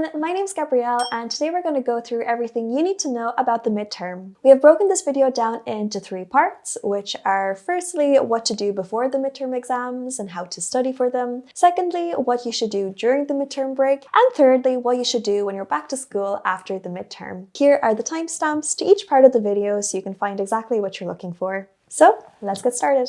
everyone, my name's Gabrielle and today we're going to go through everything you need to know about the midterm. We have broken this video down into 3 parts, which are firstly what to do before the midterm exams and how to study for them, secondly what you should do during the midterm break, and thirdly what you should do when you're back to school after the midterm. Here are the timestamps to each part of the video so you can find exactly what you're looking for. So let's get started.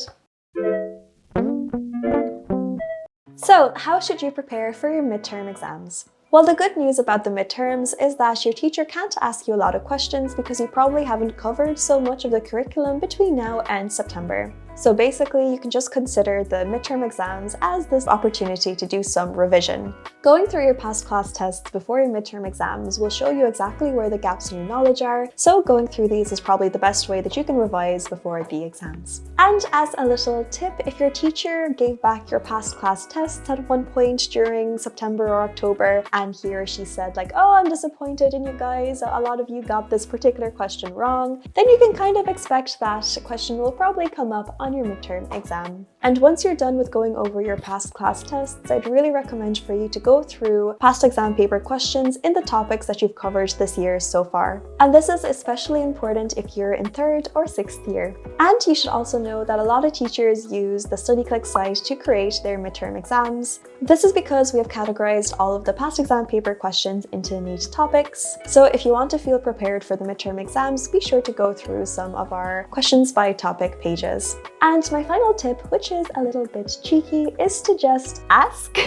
So, how should you prepare for your midterm exams? Well, the good news about the midterms is that your teacher can't ask you a lot of questions because you probably haven't covered so much of the curriculum between now and September. So basically, you can just consider the midterm exams as this opportunity to do some revision. Going through your past class tests before your midterm exams will show you exactly where the gaps in your knowledge are, so going through these is probably the best way that you can revise before the exams. And as a little tip, if your teacher gave back your past class tests at one point during September or October, and he or she said like, oh, I'm disappointed in you guys, a lot of you got this particular question wrong, then you can kind of expect that a question will probably come up on your midterm exam. And once you're done with going over your past class tests, I'd really recommend for you to go through past exam paper questions in the topics that you've covered this year so far. And this is especially important if you're in 3rd or 6th year. And you should also know that a lot of teachers use the Studyclix site to create their midterm exams. This is because we have categorized all of the past exam paper questions into neat topics. So if you want to feel prepared for the midterm exams, be sure to go through some of our questions by topic pages. And my final tip, which is a little bit cheeky, is to just ask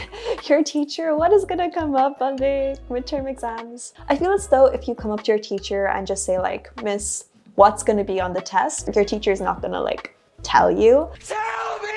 your teacher what is going to come up on the midterm exams. I feel as though if you come up to your teacher and just say like, Miss, what's going to be on the test? Your teacher is not going to like tell you. Tell me!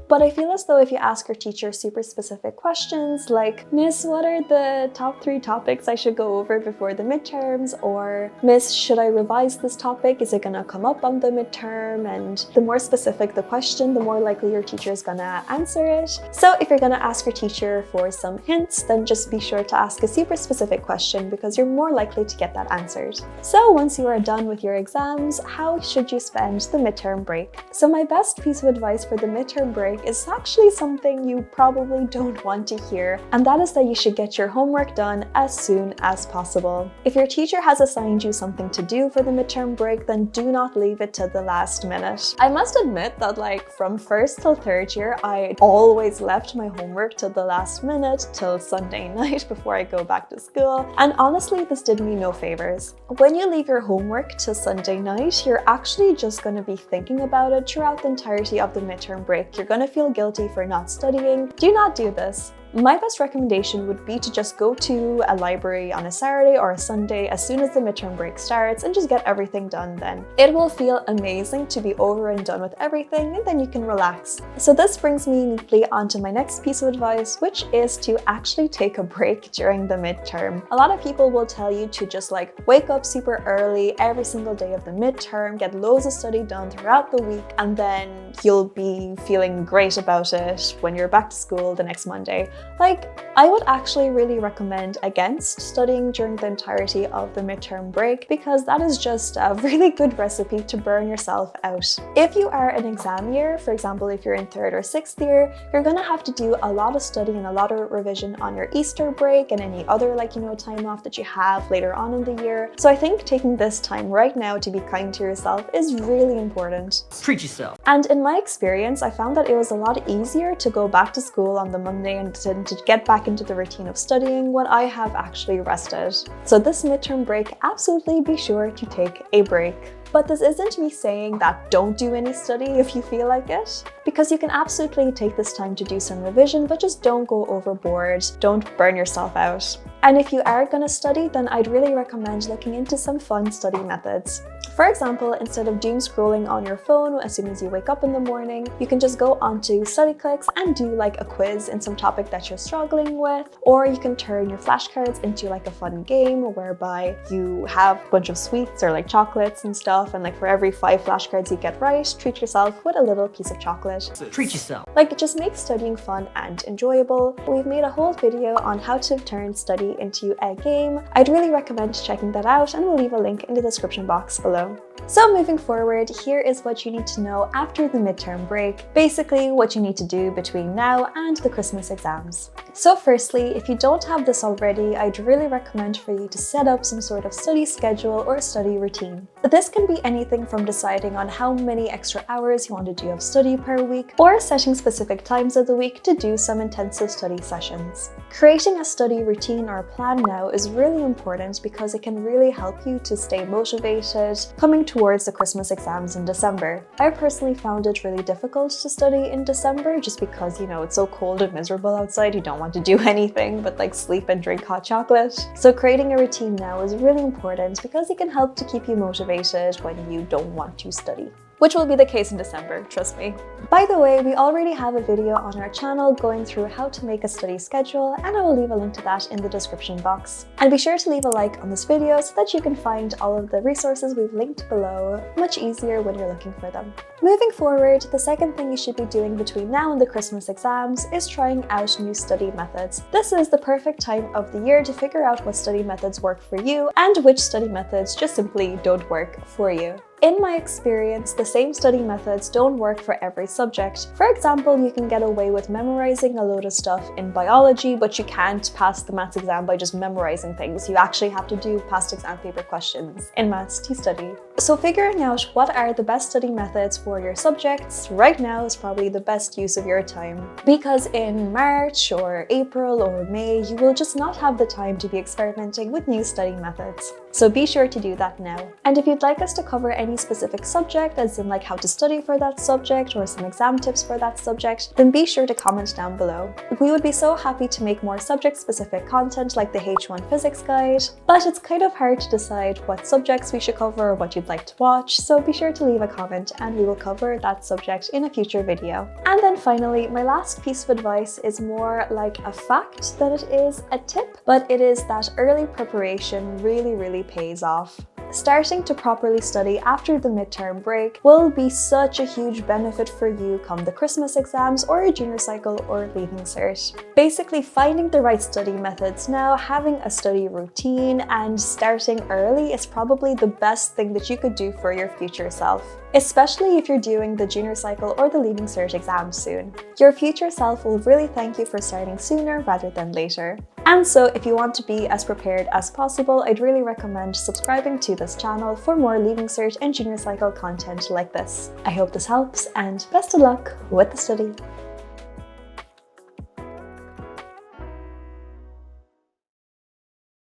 But I feel as though if you ask your teacher super specific questions like, Miss, what are the top 3 topics I should go over before the midterms? Or, Miss, should I revise this topic? Is it gonna come up on the midterm? And the more specific the question, the more likely your teacher is gonna answer it. So if you're gonna ask your teacher for some hints, then just be sure to ask a super specific question because you're more likely to get that answered. So once you are done with your exams, how should you spend the midterm break? So my best piece of advice for the midterm break is actually something you probably don't want to hear, and that is that you should get your homework done as soon as possible. If your teacher has assigned you something to do for the midterm break, then do not leave it to the last minute. I must admit that like from 1st till 3rd year, I always left my homework till the last minute, till Sunday night before I go back to school, and honestly this did me no favors. When you leave your homework till Sunday night, you're actually just going to be thinking about it throughout the entirety of the midterm break. You're going to feel guilty for not studying. Do not do this. My best recommendation would be to just go to a library on a Saturday or a Sunday as soon as the midterm break starts and just get everything done then. It will feel amazing to be over and done with everything and then you can relax. So this brings me neatly onto my next piece of advice, which is to actually take a break during the midterm. A lot of people will tell you to just like wake up super early every single day of the midterm, get loads of study done throughout the week, and then you'll be feeling great about it when you're back to school the next Monday. Like, I would actually really recommend against studying during the entirety of the midterm break because that is just a really good recipe to burn yourself out. If you are an exam year, for example, if you're in 3rd or 6th year, you're gonna have to do a lot of study and a lot of revision on your Easter break and any other time off that you have later on in the year. So I think taking this time right now to be kind to yourself is really important. Treat yourself. And in my experience, I found that it was a lot easier to go back to school on the Monday and to get back into the routine of studying when I have actually rested. So this midterm break, absolutely be sure to take a break. But this isn't me saying that don't do any study if you feel like it, because you can absolutely take this time to do some revision, but just don't go overboard, don't burn yourself out. And if you are going to study, then I'd really recommend looking into some fun study methods. For example, instead of doom scrolling on your phone as soon as you wake up in the morning, you can just go onto Studyclix and do like a quiz in some topic that you're struggling with, or you can turn your flashcards into like a fun game whereby you have a bunch of sweets or like chocolates and stuff, and like for every 5 flashcards you get right, treat yourself with a little piece of chocolate. Treat yourself. Like, just make studying fun and enjoyable. We've made a whole video on how to turn study into a game. I'd really recommend checking that out, and we'll leave a link in the description box below. below. So moving forward, here is what you need to know after the midterm break, basically what you need to do between now and the Christmas exams. So firstly, if you don't have this already, I'd really recommend for you to set up some sort of study schedule or study routine. This can be anything from deciding on how many extra hours you want to do of study per week, or setting specific times of the week to do some intensive study sessions. Creating a study routine or plan now is really important because it can really help you to stay motivated coming towards the Christmas exams in December. I personally found it really difficult to study in December just because, it's so cold and miserable outside, you don't want to do anything but like sleep and drink hot chocolate. So creating a routine now is really important because it can help to keep you motivated when you don't want to study, which will be the case in December, trust me. By the way, we already have a video on our channel going through how to make a study schedule, and I will leave a link to that in the description box. And be sure to leave a like on this video so that you can find all of the resources we've linked below much easier when you're looking for them. Moving forward, the second thing you should be doing between now and the Christmas exams is trying out new study methods. This is the perfect time of the year to figure out what study methods work for you and which study methods just simply don't work for you. In my experience, the same study methods don't work for every subject. For example, you can get away with memorizing a load of stuff in biology, but you can't pass the maths exam by just memorizing things. You actually have to do past exam paper questions in maths to study. So figuring out what are the best study methods for your subjects right now is probably the best use of your time. Because in March or April or May, you will just not have the time to be experimenting with new study methods. So be sure to do that now. And if you'd like us to cover any specific subject, as in like how to study for that subject or some exam tips for that subject, then be sure to comment down below. We would be so happy to make more subject-specific content like the H1 physics guide, but it's kind of hard to decide what subjects we should cover or what you'd like to watch, so be sure to leave a comment and we will cover that subject in a future video. And then finally, my last piece of advice is more like a fact than it is a tip, but it is that early preparation really pays off. Starting to properly study after the midterm break will be such a huge benefit for you come the Christmas exams or a junior cycle or leaving cert. Basically, finding the right study methods now, having a study routine, and starting early is probably the best thing that you could do for your future self. Especially if you're doing the junior cycle or the leaving cert exam soon. Your future self will really thank you for starting sooner rather than later. And so if you want to be as prepared as possible, I'd really recommend subscribing to this channel for more leaving cert and junior cycle content like this. I hope this helps and best of luck with the study.